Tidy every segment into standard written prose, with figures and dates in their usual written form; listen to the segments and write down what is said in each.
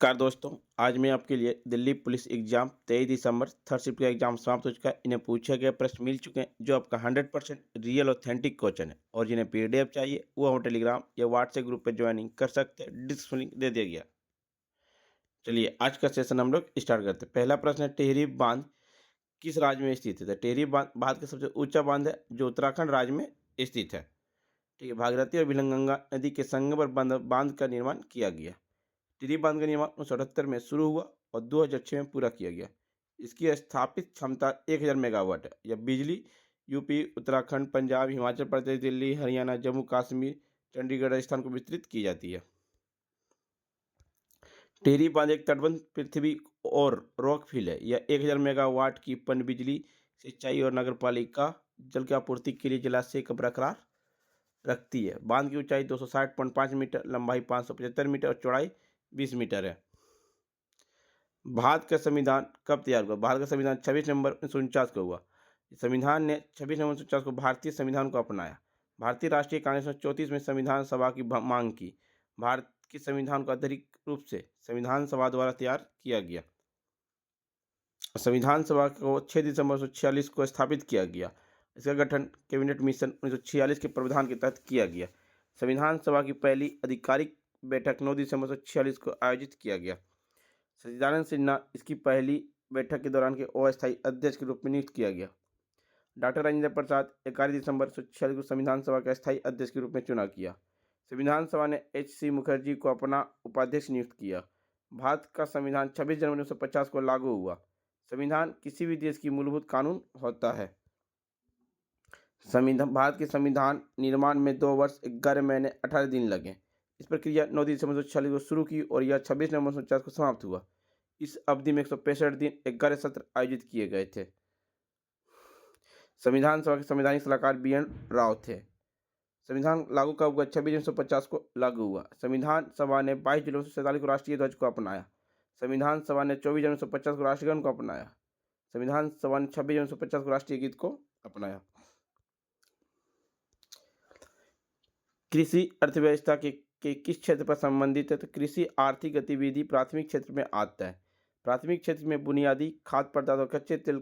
नमस्कार दोस्तों। आज मैं आपके लिए दिल्ली पुलिस एग्जाम 23 दिसंबर थर्ड शिफ्ट का एग्जाम समाप्त हो चुका है। इन्हें पूछे गए प्रश्न मिल चुके हैं जो आपका 100% रियल ऑथेंटिक क्वेश्चन है और जिन्हें पीडीएफ चाहिए वो हम टेलीग्राम या व्हाट्सएप ग्रुप पे ज्वाइनिंग कर सकते हैं। डिस्क्रिप्शन लिंक दे दिया गया। चलिए आज का सेशन हम लोग स्टार्ट करते हैं। पहला प्रश्न है, टिहरी बांध किस राज्य में स्थित है? तो टिहरी बांध भारत का सबसे ऊंचा बांध है जो उत्तराखंड राज्य में स्थित है। ठीक है, भागीरथी और भिलंगंगा नदी के संगम पर बांध का निर्माण किया गया। टिहरी बांध का निर्माण 1978 में शुरू हुआ और 2006 में पूरा किया गया। इसकी स्थापित क्षमता 1000 मेगावाट है। यह बिजली यूपी, उत्तराखंड, पंजाब, हिमाचल प्रदेश, दिल्ली, हरियाणा, जम्मू कश्मीर, चंडीगढ़, राजस्थान को विस्तृत की जाती है। टिहरी बांध एक तटबंध पृथ्वी और रॉकफिल है। यह 1000 मेगावाट की पनबिजली, सिंचाई और नगर पालिका जल की आपूर्ति के लिए जलाशय को बरकरार रखती है। बांध की ऊंचाई 260.5 मीटर, लंबाई 575 मीटर और चौड़ाई 20 मीटर है। भारत का संविधान कब तैयार हुआ? भारत का संविधान 26 नवंबर 1949 को हुआ। संविधान ने 26 नवंबर 1949 को भारतीय संविधान को अपनाया। भारतीय राष्ट्रीय कांग्रेस ने 34 में संविधान सभा की मांग की। भारत के संविधान को आधिकारिक रूप से संविधान सभा द्वारा तैयार किया गया। संविधान सभा को 6 दिसंबर 1946 को स्थापित किया गया। इसका गठन कैबिनेट मिशन 1946 के प्रावधान के तहत किया गया। संविधान सभा की पहली आधिकारिक बैठक 9 दिसंबर 1946 को आयोजित किया गया। सच्चिदानंद सिन्हा इसकी पहली बैठक के दौरान के अस्थायी अध्यक्ष के रूप में नियुक्त किया गया। डॉक्टर राजेंद्र प्रसाद 11 दिसंबर 1946 को संविधान सभा के अस्थायी अध्यक्ष के रूप में चुना किया। संविधान सभा ने H.C. मुखर्जी को अपना उपाध्यक्ष नियुक्त किया। भारत का संविधान 26 जनवरी 1950 को लागू हुआ। संविधान किसी भी देश की मूलभूत कानून होता है। भारत के संविधान निर्माण में 2 वर्ष 11 महीने 18 दिन लगे। इस प्रक्रिया 9 दिसंबर 1946 को शुरू की और यह 26 नवंबर 1949 को समाप्त हुआ। इस अवधि में 165 दिन 11 सत्र आयोजित किए गए थे। संविधान सभा के संवैधानिक सलाहकार BN राव थे। संविधान लागू कब हुआ? 26 जनवरी 1950 को लागू हुआ। संविधान सभा ने 22 जुलाई 1947 को राष्ट्रीय ध्वज को अपनाया। संविधान सभा ने 24 जनवरी 1950 को राष्ट्रगान को अपनाया। संविधान सभा ने 26 जनवरी 1950 को राष्ट्रीय गीत को अपनाया। कृषि अर्थव्यवस्था के किस क्षेत्र पर संबंधित है? तो कृषि आर्थिक गतिविधि प्राथमिक क्षेत्र में आता है। प्राथमिक क्षेत्र में बुनियादी खाद्य पदार्थ और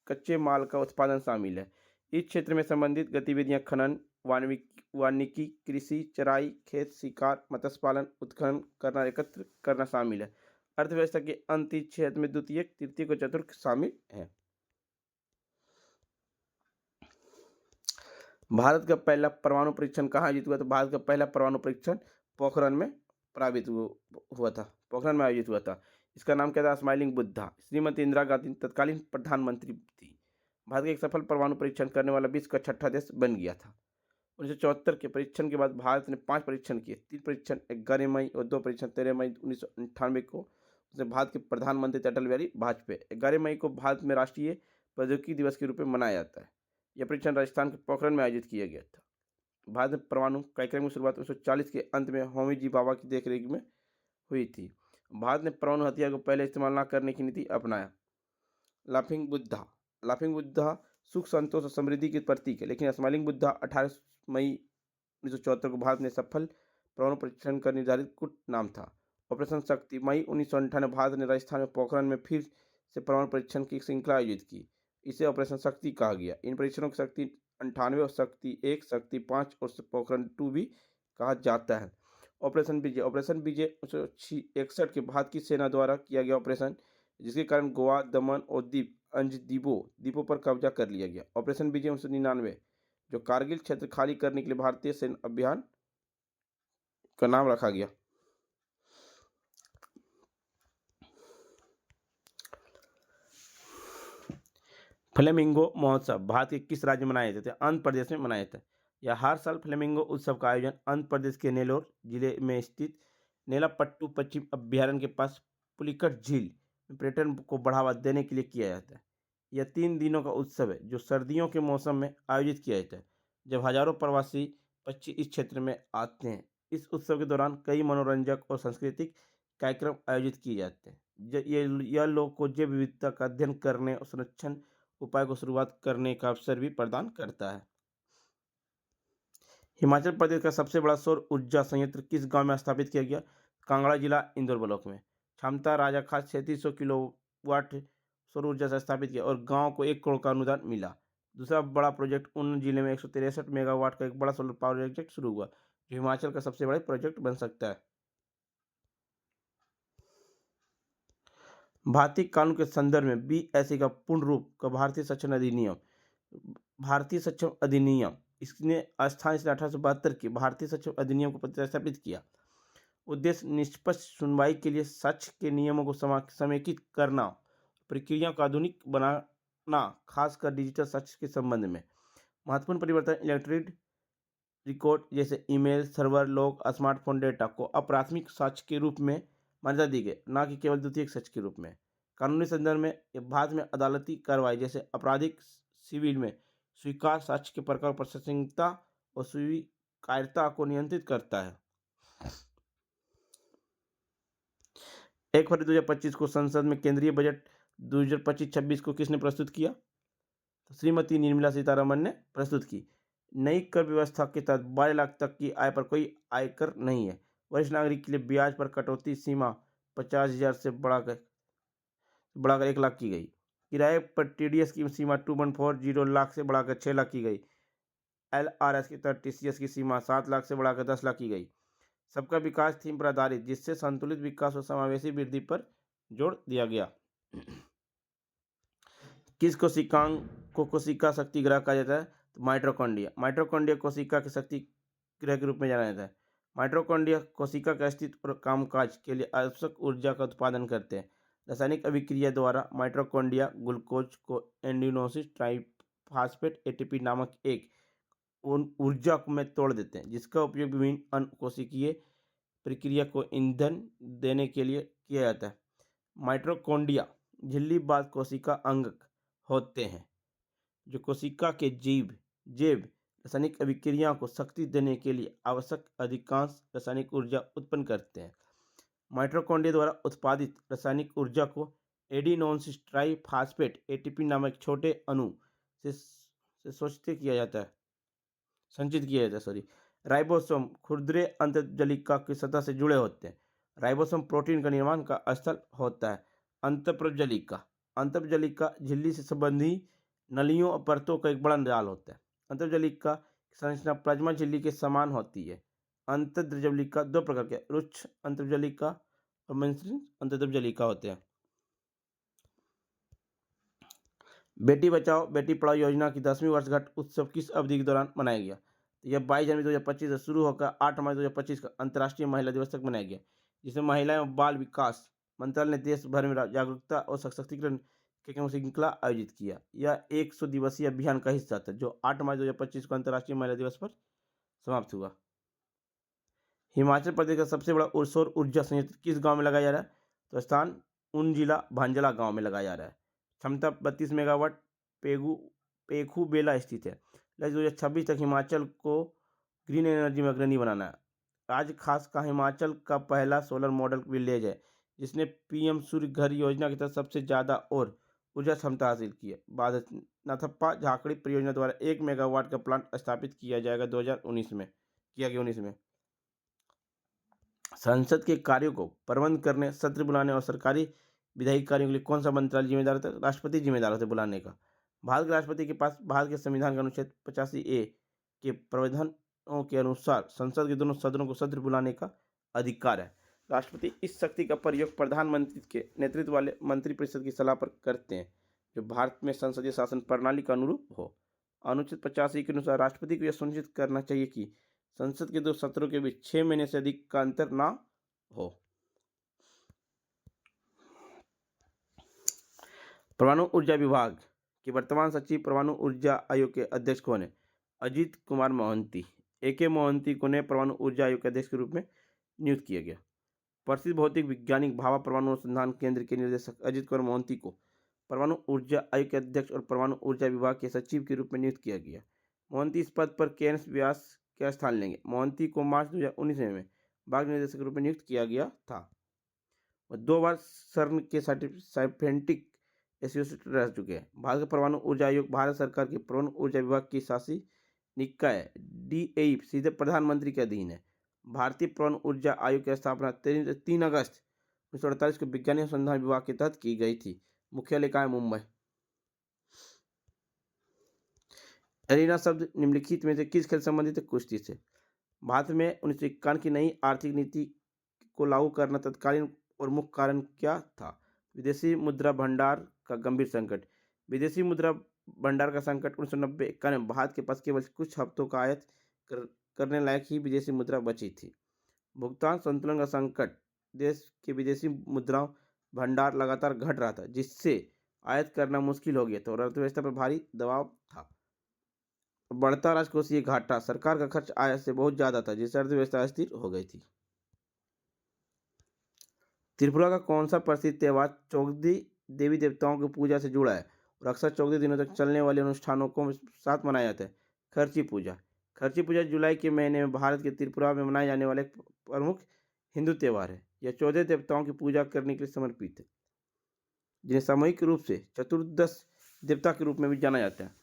कच्चे माल का उत्पादन शामिल है। इस क्षेत्र में संबंधित गतिविधियां खनन, वानिकी, कृषि, चराई, खेत शिकार, मत्स्य पालन, उत्खनन करना, एकत्र करना शामिल है। अर्थव्यवस्था के अंत इस क्षेत्र में द्वितीयक, तृतीयक और चतुर्थ शामिल है। भारत का पहला परमाणु परीक्षण कहाँ आयोजित हुआ? तो भारत का पहला परमाणु परीक्षण पोखरण में हुआ था। पोखरण में आयोजित हुआ था। इसका नाम क्या था? स्माइलिंग बुद्धा। श्रीमती इंदिरा गांधी तत्कालीन प्रधानमंत्री थी। भारत का एक सफल परमाणु परीक्षण करने वाला विश्व का 6ठा देश बन गया था। 1974 के परीक्षण के बाद भारत ने 5 परीक्षण किए। 3 परीक्षण 11 मई और 2 परीक्षण 13 मई 1998 को उसने भारत के प्रधानमंत्री थे अटल बिहारी वाजपेयी। 11 मई को भारत में राष्ट्रीय प्रौद्योगिकी दिवस के रूप में मनाया जाता है। यह परीक्षण राजस्थान के पोखरण में आयोजित किया गया था। भारत में परमाणु कार्यक्रम की शुरुआत 1940 के अंत में होमी जी भाभा की देखरेख में हुई थी। भारत ने परमाणु हथियार को पहले इस्तेमाल न करने की नीति अपनाया। लाफिंग बुद्धा सुख, संतोष और समृद्धि की प्रतीक है। लेकिन स्माइलिंग बुद्धा 18 मई 1974 को भारत ने सफल परमाणु परीक्षण का निर्धारित कुट नाम था। ऑपरेशन शक्ति मई 1998 भारत ने राजस्थान में पोखरण में फिर से परमाणु परीक्षण की श्रृंखला आयोजित की। इसे ऑपरेशन शक्ति कहा गया। इन परीक्षणों की शक्ति 98 और शक्ति 1, शक्ति 5 और पोखरण 2 भी कहा जाता है। ऑपरेशन विजय 1961 के भारत की सेना द्वारा किया गया ऑपरेशन, जिसके कारण गोवा, दमन और द्वीपों पर कब्जा कर लिया गया। ऑपरेशन विजय 1999 जो कारगिल क्षेत्र खाली करने के लिए भारतीय सैन्य अभियान का नाम रखा गया। फ्लेमिंगो महोत्सव भारत के किस राज्य में मनाया जाता है? आंध्र प्रदेश में मनाया जाता है। यह हर साल फ्लेमिंगो उत्सव का आयोजन आंध्र प्रदेश के नेल्लोर जिले में स्थित नेलापट्टू पश्चिम अभ्यारण्य के पास पुलिकट झील में पर्यटन को बढ़ावा देने के लिए किया जाता है। यह 3 दिनों का उत्सव है जो सर्दियों के मौसम में आयोजित किया जाता है, जब हजारों प्रवासी पक्षी इस क्षेत्र में आते हैं। इस उत्सव के दौरान कई मनोरंजक और सांस्कृतिक कार्यक्रम आयोजित किए जाते हैं। यह लोगों को जैव विविधता का अध्ययन करने और संरक्षण उपाय को शुरुआत करने का अवसर भी प्रदान करता है। हिमाचल प्रदेश का सबसे बड़ा सौर ऊर्जा संयंत्र किस गांव में स्थापित किया गया? कांगड़ा जिला, इंदौर ब्लॉक में। क्षमता राजा खास 3600 किलोवाट सौर ऊर्जा से स्थापित किया और गांव को 1 करोड़ का अनुदान मिला। दूसरा बड़ा प्रोजेक्ट उन जिले में 163 मेगावाट का एक बड़ा सोलर पावर प्रोजेक्ट शुरू हुआ, जो हिमाचल का सबसे बड़ा प्रोजेक्ट बन सकता है। भारतीय कानून के संदर्भ में बीएसई का पूर्ण रूप का भारतीय सक्षम अधिनियम, इसने स्थान इसने 1872 के भारतीय सक्षम अधिनियम को प्रतिस्थापित किया। उद्देश्य निष्पक्ष सुनवाई के लिए साक्ष्य के नियमों को समेकित करना, प्रक्रिया को आधुनिक बनाना, खासकर डिजिटल साक्ष्य के संबंध में। महत्वपूर्ण परिवर्तन इलेक्ट्रॉनिक रिकॉर्ड जैसे email, server, log, smartphone data को अप्राथमिक साक्ष्य के रूप में मान्यता दी गई, न कि केवल द्वितीयक साक्ष्य के रूप में। कानूनी संदर्भ में भारत में अदालती कार्रवाई जैसे आपराधिक, सिविल में स्वीकार साक्ष्य के प्रकार, प्रासंगिकता और स्वीकार्यता को नियंत्रित करता है। 1 फरवरी 2025 को संसद में केंद्रीय बजट 2025-26 को किसने प्रस्तुत किया? तो श्रीमती निर्मला सीतारमण ने प्रस्तुत की। नई कर व्यवस्था के तहत 12 लाख तक की आय पर कोई आयकर नहीं है। वरिष्ठ नागरिक के लिए ब्याज पर कटौती सीमा 50,000 से बढ़ाकर 1 लाख की गई। किराए पर टीडीएस की सीमा 2.40 लाख से बढ़ाकर 6 लाख की गई। एलआरएस के तहत टीसीएस की सीमा 7 लाख से बढ़ाकर 10 लाख की गई। सबका विकास थीम पर आधारित, जिससे संतुलित विकास और समावेशी वृद्धि पर जोर दिया गया। किस कोशिकांग को कोशिका शक्ति ग्रह कहा जाता है? तो माइटोकॉन्ड्रिया कोशिका की शक्ति ग्रह के रूप में जाना जाता है। माइटोकॉन्ड्रिया कोशिका के अस्तित्व और कामकाज के लिए आवश्यक ऊर्जा का उत्पादन करते हैं। रासायनिक अभिक्रिया द्वारा माइटोकॉन्ड्रिया ग्लूकोज को एडेनोसिन ट्राइफॉस्फेट एटीपी नामक एक ऊर्जा में तोड़ देते हैं, जिसका उपयोग विभिन्न अनकोशिकीय प्रक्रिया को ईंधन देने के लिए किया जाता है। माइटोकॉन्ड्रिया झिल्लीबाज कोशिका अंग होते हैं, जो कोशिका के जैव रासायनिक अभिक्रिया को शक्ति देने के लिए आवश्यक अधिकांश रासायनिक ऊर्जा उत्पन्न करते हैं। माइटोकॉन्ड्रिया द्वारा उत्पादित रासायनिक ऊर्जा को एडेनोसिन ट्राइफॉस्फेट एटीपी नामक छोटे अणु से संचित किया जाता है। राइबोसोम खुरदरे अंतर्जलिका की सतह से जुड़े होते हैं। राइबोसोम प्रोटीन का निर्माण का स्थल होता है। अंतर्जलिका झिल्ली से संबंधी नलियों और परतों का एक बड़ा जाल होता है। अंतर्जलिका की संरचना प्लाज्मा झिल्ली के समान होती है। अंतर्जलिका 2 प्रकार के, रुक्ष अंतर्जलिका और मसृण अंतर्जलिका होते हैं। बेटी बचाओ बेटी पढ़ाओ योजना की 10वीं वर्षगांठ उत्सव किस अवधि के दौरान मनाया गया? यह 22 जनवरी 2025 से शुरू होकर 8 मार्च 2025 का अंतर्राष्ट्रीय महिला दिवस तक मनाया गया, जिसमें महिला एवं बाल विकास मंत्रालय ने देश भर में जागरूकता और सशक्तिकरण के श्रृंखला आयोजित किया। यह 100 दिवसीय अभियान का हिस्सा था, जो 8 मार्च 2025 को अंतर्राष्ट्रीय महिला दिवस पर समाप्त हुआ। हिमाचल प्रदेश का सबसे बड़ा सौर ऊर्जा संयंत्र किस गांव में लगाया जा रहा है? तो स्थान उन जिला भांजला गांव में लगाया जा रहा है। क्षमता 32 मेगावाट पेखू बेला स्थित है। लक्ष्य 2026 तक हिमाचल को ग्रीन एनर्जी में अग्रणी बनाना है। राज्य खास का हिमाचल का पहला सोलर मॉडल विलेज है, जिसने पीएम सूर्य घर योजना के तहत सबसे ज़्यादा और ऊर्जा क्षमता हासिल की है। नाथप्पा झाकड़ी परियोजना द्वारा 1 मेगावाट का प्लांट स्थापित किया जाएगा 2019 में। संसद के कार्यों को प्रबंध करने, सत्र बुलाने और सरकारी विधायी कार्यों के लिए कौन सा मंत्रालय जिम्मेदार होता है? राष्ट्रपति जिम्मेदार होते बुलाने का। भारत के राष्ट्रपति के पास भारत के संविधान के अनुच्छेद 85A के प्रावधानों के अनुसार संसद के दोनों सदनों को सत्र बुलाने का अधिकार है। राष्ट्रपति इस शक्ति का प्रयोग प्रधानमंत्री के नेतृत्व वाले मंत्रिपरिषद की सलाह पर करते हैं, जो भारत में संसदीय शासन प्रणाली का अनुरूप हो। अनुच्छेद 85 के अनुसार राष्ट्रपति को यह सुनिश्चित करना चाहिए कि संसद के 2 सत्रों के बीच 6 महीने से अधिक का अंतर ना हो। परमाणु ऊर्जा विभाग के वर्तमान सचिव परमाणु ऊर्जा आयोग के अध्यक्ष कौन है? अजीत कुमार मोहंती। AK मोहंती को नए परमाणु ऊर्जा आयोग के अध्यक्ष के रूप में नियुक्त किया गया। प्रसिद्ध भौतिक वैज्ञानिक भाभा परमाणु अनुसंधान केंद्र के निदेशक अजीत कुमार मोहंती को परमाणु ऊर्जा आयोग के अध्यक्ष और परमाणु ऊर्जा विभाग के सचिव के रूप में नियुक्त किया गया। मोहंती इस पद पर KNS व्यास का स्थान लेंगे। मोहंती को मार्च 2019 में विभाग निदेशक के रूप में नियुक्त किया गया था और 2 बार सर्न के साइंटिफिक एसोसिएट रह चुके हैं। भारत का परमाणु ऊर्जा आयोग भारत सरकार के परमाणु ऊर्जा विभाग की शासी निकाय DAE सीधे प्रधानमंत्री के अधीन है। भारतीय परमाणु ऊर्जा आयोग की स्थापना 3 अगस्त 1948 को विज्ञान अनुसंधान विभाग के तहत की गई थी। मुख्यालय कहाँ है? मुंबई। एरिना शब्द निम्नलिखित में से किस खेल से संबंधित है? कुश्ती से। भारत में 1951 की नई आर्थिक नीति को लागू करना तत्कालीन और मुख्य कारण क्या था? विदेशी मुद्रा भंडार का गंभीर संकट। विदेशी मुद्रा भंडार का संकट 1990-91 में भारत के पास केवल कुछ हफ्तों का आयात करने लायक ही विदेशी मुद्रा बची थी। भुगतान संतुलन का संकट। देश के विदेशी मुद्रा भंडार लगातार घट रहा था, जिससे आयात करना मुश्किल हो गया था और अर्थव्यवस्था पर भारी दबाव था। बढ़ता राजकोषीय घाटा। सरकार का खर्च आय से बहुत ज्यादा था, जिससे अर्थव्यवस्था अस्थिर हो गई थी। त्रिपुरा का कौन सा प्रसिद्ध त्योहार चौगदी देवी देवताओं की पूजा से जुड़ा है और अक्सर 14 दिनों तक चलने वाले अनुष्ठानों को साथ मनाया जाता है? खर्ची पूजा। खर्ची पूजा जुलाई के महीने में भारत के त्रिपुरा में मनाए जाने वाले एक प्रमुख हिंदू त्योहार है। यह 14 देवताओं की पूजा करने के लिए समर्पित है, जिन्हें सामूहिक रूप से चतुर्दश देवता के रूप में भी जाना जाता है।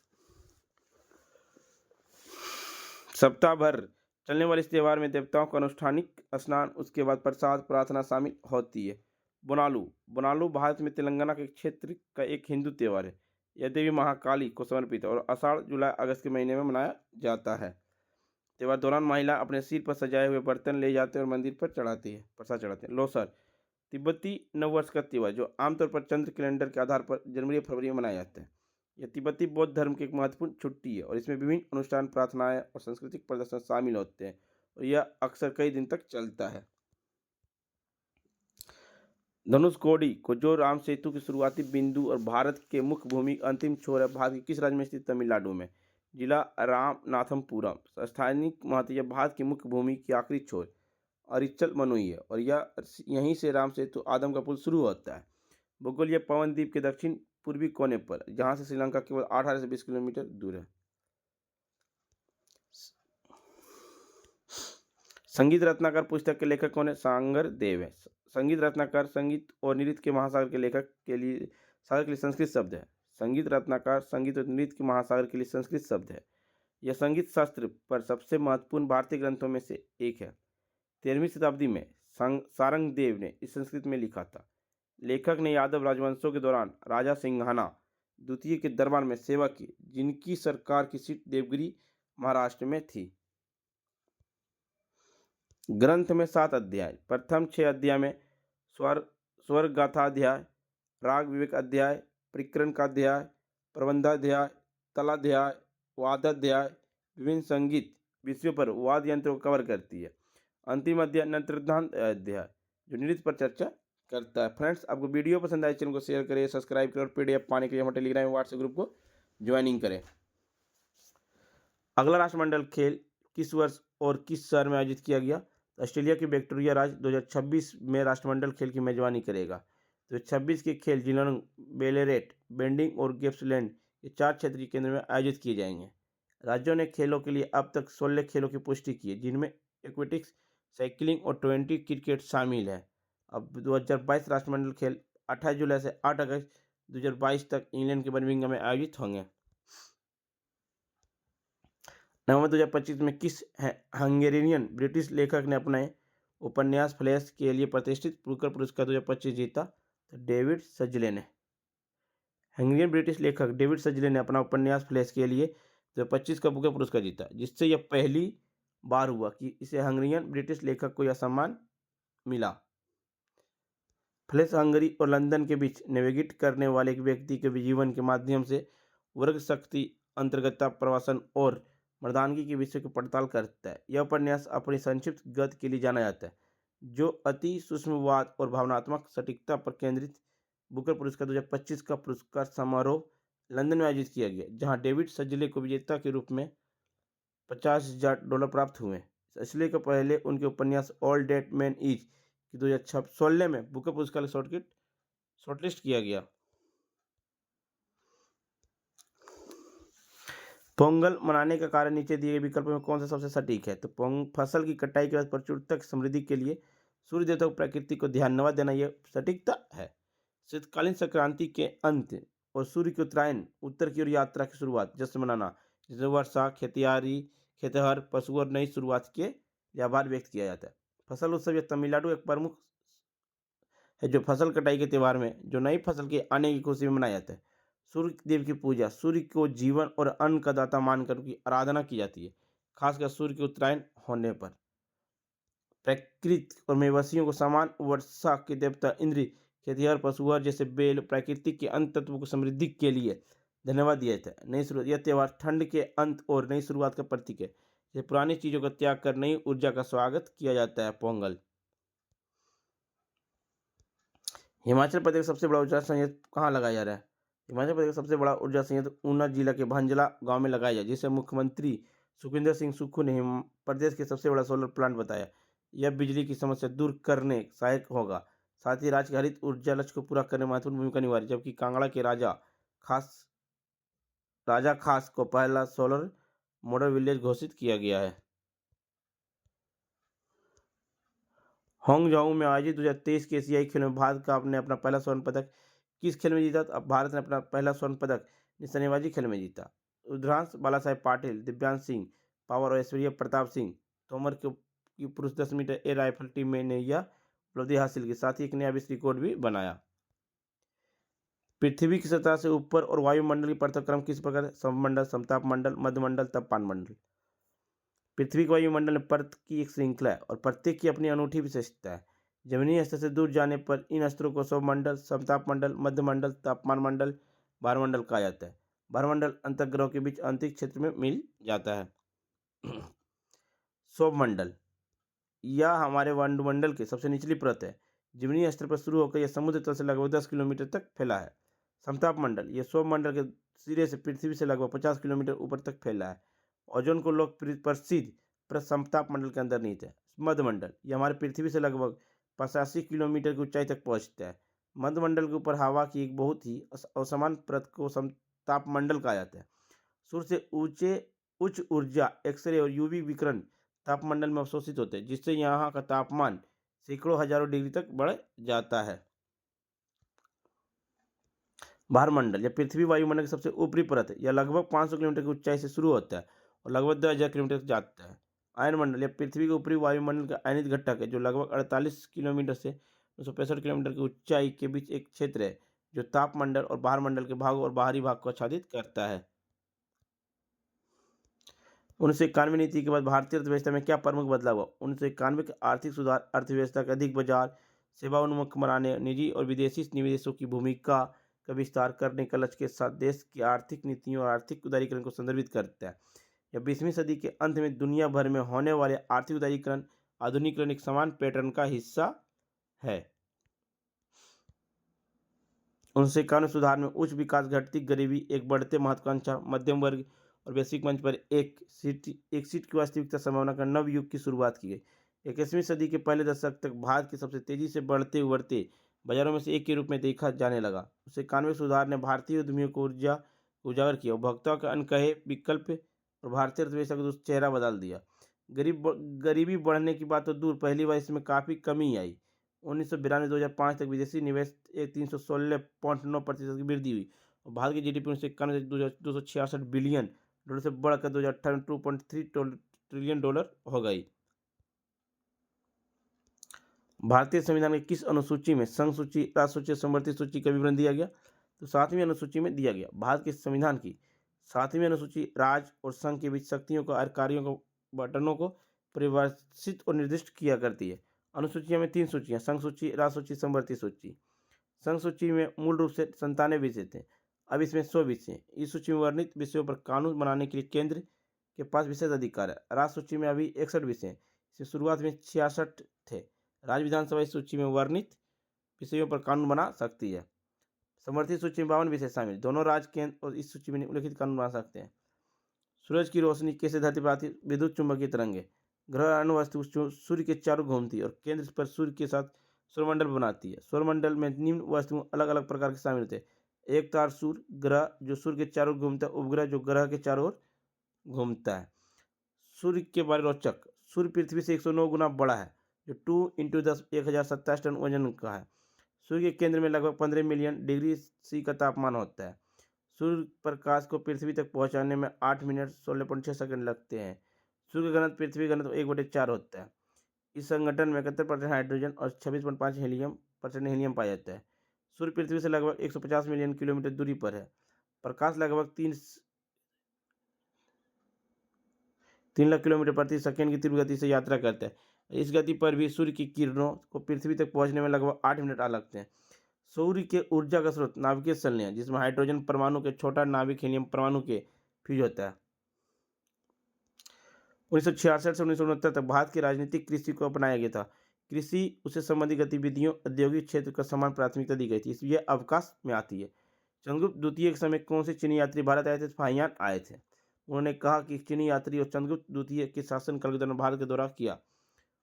सप्ताह भर चलने वाले इस त्योहार में देवताओं का अनुष्ठानिक स्नान, उसके बाद प्रसाद प्रार्थना शामिल होती है। बोनालू। बोनालू भारत में तेलंगाना के क्षेत्र का एक हिंदू त्योहार है। यह देवी महाकाली को समर्पित है और आषाढ़ जुलाई अगस्त के महीने में मनाया जाता है। त्योहार दौरान महिला अपने सिर पर सजाए हुए बर्तन ले जाते हैं और मंदिर पर चढ़ाती है, प्रसाद चढ़ाते हैं। लोसर तिब्बती नववर्ष का त्योहार, जो आमतौर पर चंद्र कैलेंडर के आधार पर जनवरी और फरवरी में मनाया जाता है। यह तिब्बती बौद्ध धर्म की एक महत्वपूर्ण छुट्टी है और इसमें विभिन्न अनुष्ठान, प्रार्थनाएं और सांस्कृतिक प्रदर्शन शामिल होते हैं और यह अक्सर कई दिन तक चलता है। धनुषकोडी को जो राम सेतु की शुरुआती बिंदु और भारत के मुख्य भूमि अंतिम छोर है, भारत के किस राज्य में स्थित? तमिलनाडु में। जिला रामनाथपुरम। स्थानिक महत्व। यह भारत की मुख्य भूमि की आखिरी छोर अरिचल मनुई है और यहीं से राम सेतु आदम का पुल शुरू होता है। भूगोल। यह पवन द्वीप के दक्षिण पूर्वी कोने पर, जहां से श्रीलंका केवल 18 से 20 किलोमीटर दूर है। संगीत रत्नाकर पुस्तक के लेखक कौन है? सागर देव है। संगीत रत्नाकर संगीत और नृत्य के महासागर के लेखक के लिए सागर के लिए संस्कृत शब्द है। संगीत रत्नाकर संगीत और नृत्य के महासागर के लिए संस्कृत शब्द है। यह संगीत शास्त्र पर सबसे महत्वपूर्ण भारतीय ग्रंथों में से एक है। 13वीं शताब्दी में सारंग देव ने इस संस्कृत में लिखा था। लेखक ने यादव राजवंशों के दौरान राजा सिंघाना द्वितीय के दरबार में सेवा की, जिनकी सरकार की सीट देवगिरी महाराष्ट्र में थी। ग्रंथ में 7 अध्याय। प्रथम 6 अध्याय में स्वर गाथा अध्याय, राग विवेक अध्याय, परिक्रम का अध्याय, प्रबंधाध्याय, तलाध्याय, वादाध्याय विभिन्न संगीत विषयों पर वाद्य यंत्रों को कवर करती है। अंतिम अध्याय नृत्यांत अध्याय जो नृत्य पर चर्चा करता है। फ्रेंड्स, आपको वीडियो पसंद आए, चैनल को शेयर करें, सब्सक्राइब करें और PDF पाने के लिए हमारे टेलीग्राम व्हाट्सएप ग्रुप को ज्वाइनिंग करें। अगला राष्ट्रमंडल खेल किस वर्ष और किस शहर में आयोजित किया गया? ऑस्ट्रेलिया की विक्टोरिया राज्य 2026 में राष्ट्रमंडल खेल की मेजबानी करेगा। 2026 के खेल जिलोंग, बेलेरेट, बेंडिंग और गिप्सलैंड ये 4 क्षेत्रीय केंद्रों में आयोजित किए जाएंगे। राज्यों ने खेलों के लिए अब तक 16 खेलों की पुष्टि की है, जिनमें एक्वेटिक्स, साइकिलिंग और 20 क्रिकेट शामिल है। अब 2022 राष्ट्रमंडल खेल 28 जुलाई से 8 अगस्त 2022 तक इंग्लैंड के बर्मिंघम में आयोजित होंगे। नवंबर 2025 में किस हंगेरियन ब्रिटिश लेखक ने अपने उपन्यास फ्लैश के लिए प्रतिष्ठित बुकर पुरस्कार 2025 जीता? तो डेविड सजले ने। हंगेरियन ब्रिटिश लेखक डेविड सजले ने अपना उपन्यास फ्लैश के लिए 2025 का बुकर पुरस्कार जीता, जिससे यह पहली बार हुआ कि इसे हंगेरियन ब्रिटिश लेखक को यह सम्मान मिला। फ्लैश हंगरी और लंदन के बीच नेविगेट करने वाले एक व्यक्ति के जीवन के माध्यम से वर्ग शक्ति, अंतर्गतता, प्रवासन और मर्दानगी के विषय की पड़ताल करता है। यह उपन्यास अपनी संक्षिप्त गद्य के लिए जाना जाता है, जो अति सूक्ष्मवाद और भावनात्मक सटीकता पर केंद्रित। बुकर पुरस्कार 2025 का पुरस्कार समारोह लंदन में आयोजित किया गया, जहां डेविड सजले को विजेता के रूप में $50,000 प्राप्त हुए। सजले के पहले उनके उपन्यास ऑल डेट मैन इज की 2016 में बुकर पुरस्कार शॉर्टलिस्ट किया गया। पोंगल मनाने का कारण नीचे दिए गए विकल्प में कौन सा सबसे सटीक है? तो फसल की कटाई के बाद प्रचुरता की समृद्धि के लिए सूर्य देवता को प्रकृति को धन्यवाद देना यह सटीकता है। शीतकालीन संक्रांति के अंत और सूर्य की उत्तरायण उत्तर की ओर यात्रा की शुरुआत जश्न मनाना, जिसमें वर्षा, खेतिहर पशु और नई शुरुआत के लिए आभार व्यक्त किया जाता है। फसल उत्सव यह तमिलनाडु एक प्रमुख है जो फसल कटाई के त्यौहार में जो नई फसल के आने की खुशी में मनाया जाता है। सूर्य देव की पूजा, सूर्य को जीवन और अन्न का दाता मानकर उनकी आराधना की जाती है, खासकर सूर्य के उत्तरायण होने पर। प्रकृति और मेवासियों को समान वर्षा के देवता इंद्र, खेतिहर पशुहर जैसे बेल प्राकृतिक के अंत तत्वों को समृद्धि के लिए धन्यवाद दिया जाता है। नई शुरुआत, यह त्यौहार ठंड के अंत और नई शुरुआत का प्रतीक है। ये पुरानी चीजों का त्याग कर नई ऊर्जा का स्वागत किया जाता है। पोंगल। हिमाचल प्रदेश का सबसे बड़ा ऊर्जा संयंत्र कहाँ लगाया जा रहा है? हिमाचल प्रदेश का सबसे बड़ा ऊर्जा संयंत्र ऊना जिला के भांजला गांव में लगाया जाए, जिसे मुख्यमंत्री सुखविंदर सिंह सुक्खू ने प्रदेश के सबसे बड़ा सोलर प्लांट बताया। यह बिजली की समस्या दूर करने सहायक होगा, साथ ही राज्य के हरित ऊर्जा लक्ष्य को पूरा करने में महत्वपूर्ण भूमिका निभाएगी। जबकि कांगड़ा के राजा खास को पहला सोलर मॉडल विलेज घोषित किया गया है। हांगझाऊ में आयोजित 2023 के एशियाई खेलों में भारत का अपना पहला स्वर्ण पदक किस खेल में जीता? अब भारत ने अपना पहला स्वर्ण पदक निशानेबाजी खेल में जीता। रुद्रांश बालासाहेब पाटिल, दिव्यांश सिंह पावर और ऐश्वर्य प्रताप सिंह तोमर की पुरुष 10 मीटर एयर राइफल टीम ने यह उपलब्धि हासिल की, साथ ही एक नया विश्व रिकॉर्ड भी बनाया। पृथ्वी की सतह से ऊपर और वायुमंडल की परतों का क्रम किस प्रकार? सममंडल, समताप मंडल, मध्यमंडल, तापमान मंडल। पृथ्वी के वायुमंडल में परत की एक श्रृंखला है और प्रत्येक की अपनी अनूठी विशेषता है। जमीनी स्तर से दूर जाने पर इन स्तरों को सौरमंडल, समताप मंडल, मध्यमंडल, तापमान मंडल, भारमंडल कहा जाता है। भारमंडल अंतर्ग्रहों के बीच अंतरिक्ष क्षेत्र में मिल जाता है। सौरमंडल यह हमारे वायुमंडल की सबसे निचली परत है। जमीनी स्तर पर शुरू होकर यह समुद्र तल से लगभग 10 किलोमीटर तक फैला है। समताप मंडल यह सौरमंडल के सिरे से पृथ्वी से लगभग 50 किलोमीटर ऊपर तक फैला है। ओजोन को लोग प्रसिद्ध पर समताप मंडल के अंदर निहित है। मध्यमंडल यह हमारे पृथ्वी से लगभग 85 किलोमीटर की ऊंचाई तक पहुंचता है। मध्यमंडल के ऊपर हवा की एक बहुत ही असमान परत को समताप मंडल कहा जाता है। सूर्य से उच्च ऊर्जा एक्सरे और यूवी विकिरण तापमंडल में अवशोषित होते हैं, जिससे यहाँ का तापमान सैकड़ों हजारों डिग्री तक बढ़ जाता है। भारमंडल यह पृथ्वी वायुमंडल की सबसे ऊपरी परत है। यह लगभग 500 किलोमीटर की ऊंचाई से शुरू होता है और लगभग 10,000 किलोमीटर तक जाता है। आयनमंडल यह पृथ्वी के ऊपरी वायुमंडल का आयनित घटक है, जो लगभग 48 किलोमीटर से 265 किलोमीटर की ऊंचाई के बीच एक क्षेत्र है, जो तापमंडल और भारमंडल के भागों और बाहरी भाग को आच्छादित करता है। 1991 नीति के बाद भारतीय अर्थव्यवस्था में क्या प्रमुख बदलाव हुआ? 1991 के आर्थिक सुधार अर्थव्यवस्था का अधिक बाजार सेवा उन्मुख बनाने, निजी और विदेशी निवेशों की भूमिका का विस्तार करने का लक्ष्य के साथ देश की आर्थिक नीतियों और आर्थिक उदारीकरण को संदर्भित करता है। यह 20वीं सदी के अंत में दुनिया भर में होने वाले आर्थिक उदारीकरण आधुनिकीकरण एक समान पैटर्न का हिस्सा है। 1991 सुधार में उच्च विकास, घटती गरीबी, एक बढ़ते महत्वाकांक्षा मध्यम वर्ग और वैश्विक मंच पर एक सीट की वास्तविकता संभावना का नव युग की शुरुआत की गई। 21वीं सदी के पहले दशक तक भारत के सबसे तेजी से बढ़ते उभरते बाजारों में से एक के रूप में देखा जाने लगा। 1991 सुधार ने भारतीय उद्यमियों को उजागर किया, उपभोक्ताओं के अनकहे विकल्प और भारतीय अर्थव्यवस्था का चेहरा बदल दिया। गरीबी बढ़ने की बात तो दूर, पहली बार इसमें काफ़ी कमी आई। 1992-2005 तक विदेशी निवेश 316.9% की वृद्धि हुई और भारत की जीडीपी 1991 से 266 बिलियन डॉलर से बढ़कर 2018 में 2.3 ट्रिलियन डॉलर हो गई। भारतीय संविधान के किस अनुसूची में संघ सूची, राज्य सूची, समवर्ती सूची का विवरण दिया गया? तो 7वीं अनुसूची में दिया गया। भारत के संविधान की 7वीं अनुसूची राज्य और संघ के बीच शक्तियों को और कार्यों को बटनों को परिभाषित और निर्दिष्ट किया करती है। अनुसूचियों में 3 सूचियां, संघ सूची, राज्य सूची, समवर्ती सूची। संघ सूची में मूल रूप से 97 विषय थे, अब इसमें 100 विषय। इस सूची में वर्णित विषयों पर कानून बनाने के लिए केंद्र के पास विशेष अधिकार है। राज्य सूची में अभी 61 विषय हैं, इसमें शुरुआत में 66 थे। राज्य विधानसभा इस सूची में वर्णित विषयों पर कानून बना सकती है। समवर्ती सूची में 52 विषय शामिल, दोनों राज्य केंद्र और इस सूची में उल्लिखित कानून बना सकते हैं। सूरज की रोशनी कैसे धरती पर आती? विद्युत चुंबकीय तरंगे। ग्रह अन्य वस्तु सूर्य के चारों घूमती है और केंद्र पर सूर्य के साथ सौरमंडल बनाती है। सौरमंडल में निम्न वस्तुओं अलग अलग प्रकार के शामिल होते हैं। एक तार सूर्य ग्रह जो सूर्य के चारों ओर घूमता है, उपग्रह जो ग्रह के चारों ओर घूमता है। सूर्य के बारे रोचक, सूर्य पृथ्वी से 109 गुना बड़ा है, जो 2 × 1027 टन वजन का है। सूर्य के केंद्र में लगभग 15 मिलियन डिग्री सी का तापमान होता है। सूर्य प्रकाश को पृथ्वी तक पहुंचाने में 8 मिनट 16.6 सेकंड लगते हैं। सूर्य घनत्व पृथ्वी घनत्व 1/4 होता है। इस संगठन में 71% हाइड्रोजन और 26.5 हीलियम % हीलियम पाया जाता है। सूर्य पृथ्वी से लगभग 150 मिलियन किलोमीटर दूरी पर है। प्रकाश लगभग 3 लाख किलोमीटर प्रति सेकंड की तीव्र गति से यात्रा करता है। इस गति पर भी सूर्य की किरणों को पृथ्वी तक पहुंचने में लगभग 8 मिनट लगते हैं। सूर्य के ऊर्जा का स्रोत नाभिकीय संलयन है, जिसमें हाइड्रोजन परमाणु के छोटा नाभिक हीलियम परमाणु के फ्यूज होता है। 1966 से 1969 तक भारत की राजनीतिक कृषि को अपनाया गया था। कृषि उससे संबंधित गतिविधियों औद्योगिक क्षेत्र को समान प्राथमिकता दी गई थी, इसलिए अवकाश में आती है। चंद्रगुप्त द्वितीय के समय कौन से चीनी यात्री भारत आए थे? फाहियान आए थे। उन्होंने कहा कि चीनी यात्री और चंद्रगुप्त द्वितीय के शासनकाल के दौरान भारत के दौरा किया।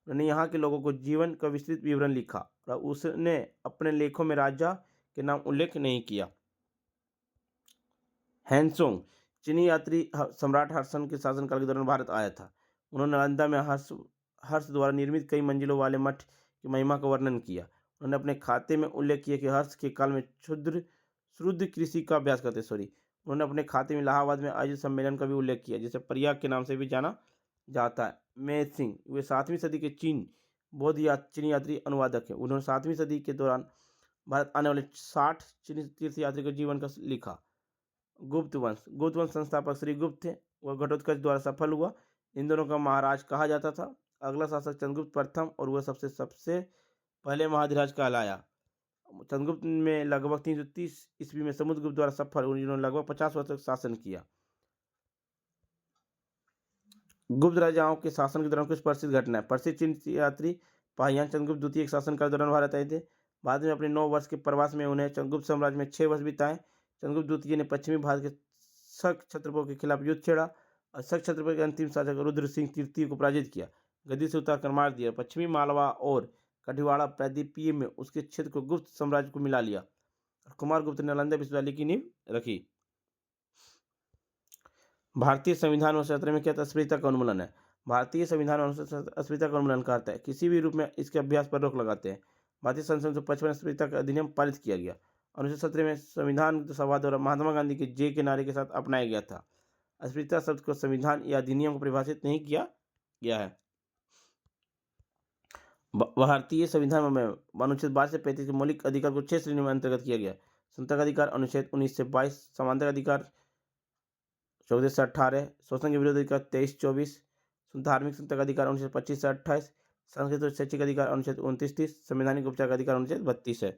उन्होंने यहाँ के लोगों को जीवन का विस्तृत विवरण लिखा और उसने अपने लेखों में राजा के नाम उल्लेख नहीं किया। हैंसोंग चीनी यात्री सम्राट हर्षन के शासनकाल के दौरान भारत आया था। उन्होंने नालंदा में हर्ष द्वारा निर्मित कई मंजिलों वाले मठ की महिमा का वर्णन किया। उन्होंने अपने खाते में उल्लेख किया कि हर्ष के काल में शुद्ध कृषि का अभ्यास करते। उन्होंने अपने खाते में इलाहाबाद में आयोजित सम्मेलन का भी उल्लेख किया, जिसे प्रयाग के नाम से भी जाना जाता है। मेसिंग वे 7वीं सदी के बौद्ध चीनी यात्री अनुवादक हैं। उन्होंने 7वीं सदी के दौरान भारत आने वाले 60 चीनी तीर्थ यात्री के जीवन का लिखा। गुप्त वंश संस्थापक श्री गुप्त थे। वह घटोत्कच द्वारा सफल हुआ। इन दोनों का महाराज कहा जाता था। अगला शासक चंद्रगुप्त प्रथम और वह सबसे पहले महाधिराज कहलाया। चंद्रगुप्त में लगभग 330 ईस्वी में समुद्रगुप्त द्वारा सफल, उन्होंने लगभग 50 वर्ष तक शासन किया। गुप्त राजाओं के शासन के दौरान कुछ प्रसिद्ध घटनाएं। प्रसिद्ध चीनी यात्री फाहियान चंद्रगुप्त द्वितीय के शासनकाल के दौरान भारत आए थे। बाद में अपने 9 वर्ष के प्रवास में उन्हें चंद्रगुप्त साम्राज्य में 6 वर्ष बिताए। चंद्रगुप्त द्वितीय ने पश्चिमी भारत के शक क्षत्रपों के खिलाफ युद्ध छेड़ा और शक क्षत्रपों के अंतिम शासक रुद्र सिंह तृतीय को पराजित किया, गद्दी से उतारकर मार दिया। पश्चिमी मालवा और कठिवाड़ा प्रायद्वीपीय में उसके क्षेत्र को गुप्त साम्राज्य को मिला लिया। कुमार गुप्त ने नालंदा विश्वविद्यालय की नींव रखी। भारतीय संविधान अनुच्छेद 17 में क्या अस्पृश्यता का उन्मूलन है? भारतीय संविधान अनुच्छेद अस्पृश्यता का उन्मूलन करता है, किसी भी रूप में इसके अभ्यास पर रोक लगाते हैं। भारतीय संसद से 55 अस्पृश्यता का अधिनियम पारित किया गया। अनुच्छेद 17 में संविधान सभा द्वारा महात्मा गांधी के जय के नारे के साथ अपनाया गया था। अस्पृश्यता शब्द को संविधान या अधिनियम को परिभाषित नहीं किया गया है। भारतीय संविधान में अनुच्छेद 12 से 35 के मौलिक अधिकार को 6 श्रेणियों में अंतर्गत किया गया। संतक अधिकार अनुच्छेद 19 से 22, समानता अधिकार 14 से 18, शोषण के विरोध अधिकार 23-24, धार्मिक संतक अधिकार अनुच्छेद 25 से 28, सांस्कृतिक और शैक्षिक अधिकार अनुच्छेद 29-30, संवैधानिक उपचार का अधिकार अनुच्छेद 32 है।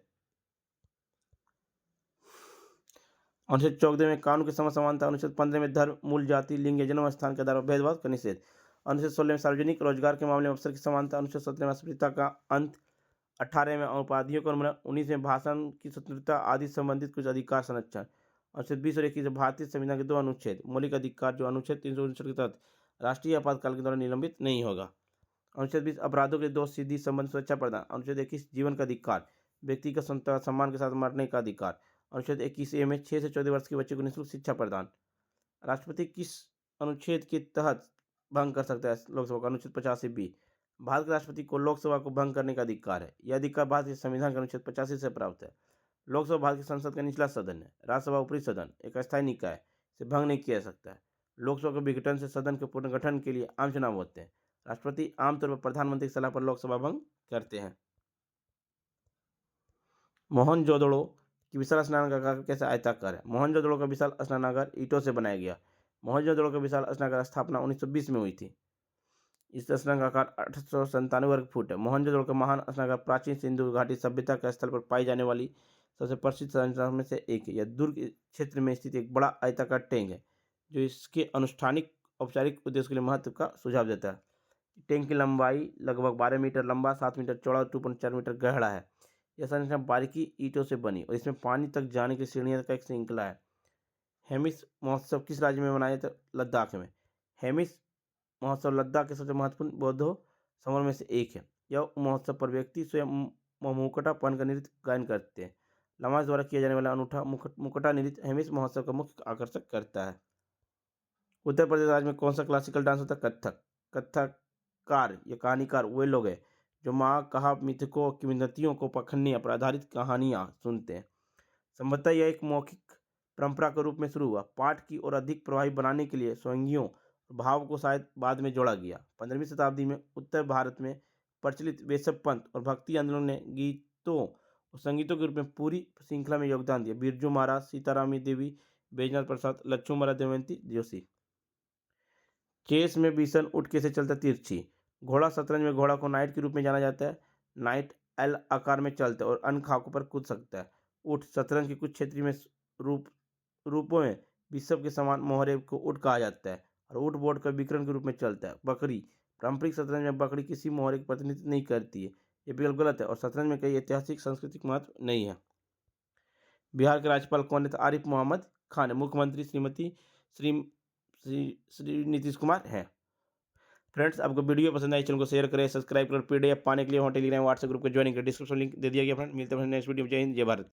अनुच्छेद 14 में कानून की समानता, अनुच्छेद 15 में धर्म, मूल जाति, लिंग या जन्म स्थान के आधार पर भेदभाव का निषेध, अनुच्छेद 16 में सार्वजनिक रोजगार के मामले में अवसर की समानता, अनुच्छेद 17 में अस्पृश्यता का अंत, 18 में उपाधियों का उन्मूलन, 19 में भाषण की स्वतंत्रता आदि संबंधित कुछ अधिकार संरक्षण। अनुच्छेद 20 और 21 भारतीय संविधान के 2 अनुच्छेद मौलिक अधिकार जो अनुच्छेद 369 के तहत राष्ट्रीय आपातकाल के दौरान निलंबित नहीं होगा। अनुच्छेद 20 अपराधों के 2 सीधी संबंध सुरक्षा प्रदान। अनुच्छेद 21 जीवन का अधिकार, व्यक्ति का सम्मान के साथ मरने का अधिकार। अनुच्छेद 21A में 6 से 14 वर्ष के बच्चे को निःशुल्क शिक्षा प्रदान। राष्ट्रपति किस अनुच्छेद के तहत भंग कर सकता है लोकसभा का? अनुच्छेद 85B। भारत के राष्ट्रपति को लोकसभा को भंग करने का अधिकार है। यह अधिकार भारत के संविधान के अनुच्छेद 85 से प्राप्त है। लोकसभा भारत की संसद का निचला सदन है। राज्यसभा ऊपरी सदन एक अस्थायी निकाय से भंग नहीं किया जा सकता है। लोकसभा के विघटन से सदन के पुनर्गठन के लिए आम चुनाव होते हैं। राष्ट्रपति आमतौर पर प्रधानमंत्री की सलाह पर लोकसभा भंग करते हैं। मोहनजोदड़ो की विशाल स्नानागार कैसे आयताकार है? मोहनजोदड़ो का विशाल स्नानागार ईंटों से बनाया गया। मोहनजोदड़ो का विशाल स्नानागार स्थापना 1920 में हुई थी। इस स्नानागार का 897 वर्ग फुट है। मोहनजोदड़ो का महान स्नानागार प्राचीन सिंधु घाटी सभ्यता के स्थल पर पाई जाने वाली सबसे प्रसिद्ध संरचनाओं में से एक है। यह दुर्ग क्षेत्र में स्थित एक बड़ा आयताकार टैंक है जो इसके अनुष्ठानिक औपचारिक उद्देश्य के लिए महत्व का सुझाव देता है। टैंक की लंबाई लगभग 12 मीटर लंबा, 7 मीटर चौड़ा और 2.4 मीटर गहरा है। यह संरचना बारीकी ईंटों से बनी और इसमें पानी तक जाने की सीढ़ियों का एक श्रृंखला है। हेमिस महोत्सव किस राज्य में मनाया जाता है? लद्दाख में। हेमिस महोत्सव लद्दाख के सबसे महत्वपूर्ण बौद्ध समारोह में से एक है। यह महोत्सव पर व्यक्ति स्वयं मुकुटा पहनकर नृत्य गायन करते हैं। लमाज द्वारा किया जाने वाला अनूठा मुकुटा नृत्य हेमिस महोत्सव का मुख्य आकर्षक करता है। उत्तर प्रदेश राज्य में कौन सा क्लासिकल डांस होता है? कथक। कथककार या कहानीकार वे लोग हैं जो माँ कहा मिथकों किंवदंतियों को पखड़ने पर आधारित कहानियाँ सुनते हैं। संभवतः यह एक मौखिक परंपरा के रूप में शुरू हुआ। पाठ की और अधिक प्रभावी बनाने के लिए स्वंगियों भाव को शायद बाद में जोड़ा गया। 15वीं शताब्दी में उत्तर भारत में प्रचलित वैष्णव पंथ और भक्ति आंदोलन ने गीतों और संगीतों के रूप में पूरी श्रृंखला में योगदान दिया। बिरजू महाराज, सीतारामी देवी, बैजनाथ प्रसाद, लक्ष्मण दमयंती जोशी। चेस में बिशन उठ कैसे चलता तिरछी। घोड़ा शतरंज में घोड़ा को नाइट के रूप में जाना जाता है। नाइट एल आकार में चलता है और अन्य खाकों पर कूद सकता है। ऊँट शतरंज के कुछ क्षेत्रीय में रूपों में बिशप के समान मोहरे को ऊँट कहा जाता है और ऊँट बोर्ड का विकर्ण के रूप में चलता है। बकरी पारंपरिक शतरंज में बकरी किसी मोहरे का प्रतिनिधित्व नहीं करती है, ये बिल्कुल गलत है और शतरंज में कई ऐतिहासिक सांस्कृतिक महत्व नहीं है। बिहार के राज्यपाल कौन है? आरिफ मोहम्मद खान है। मुख्यमंत्री श्रीमती श्री नीतीश कुमार है। फ्रेंड्स, आपको वीडियो पसंद आई, चैनल को शेयर करें, सब्सक्राइब करें। पीडीएफ पाने के लिए वहाँ टेलीग्राम व्हाट्सएप ग्रुप को ज्वाइन करें। डिस्क्रिप्शन लिंक दे दिया गया। फ्रेंड, मिलते हैं नेक्स्ट वीडियो में। जय हिंद, जय भारत।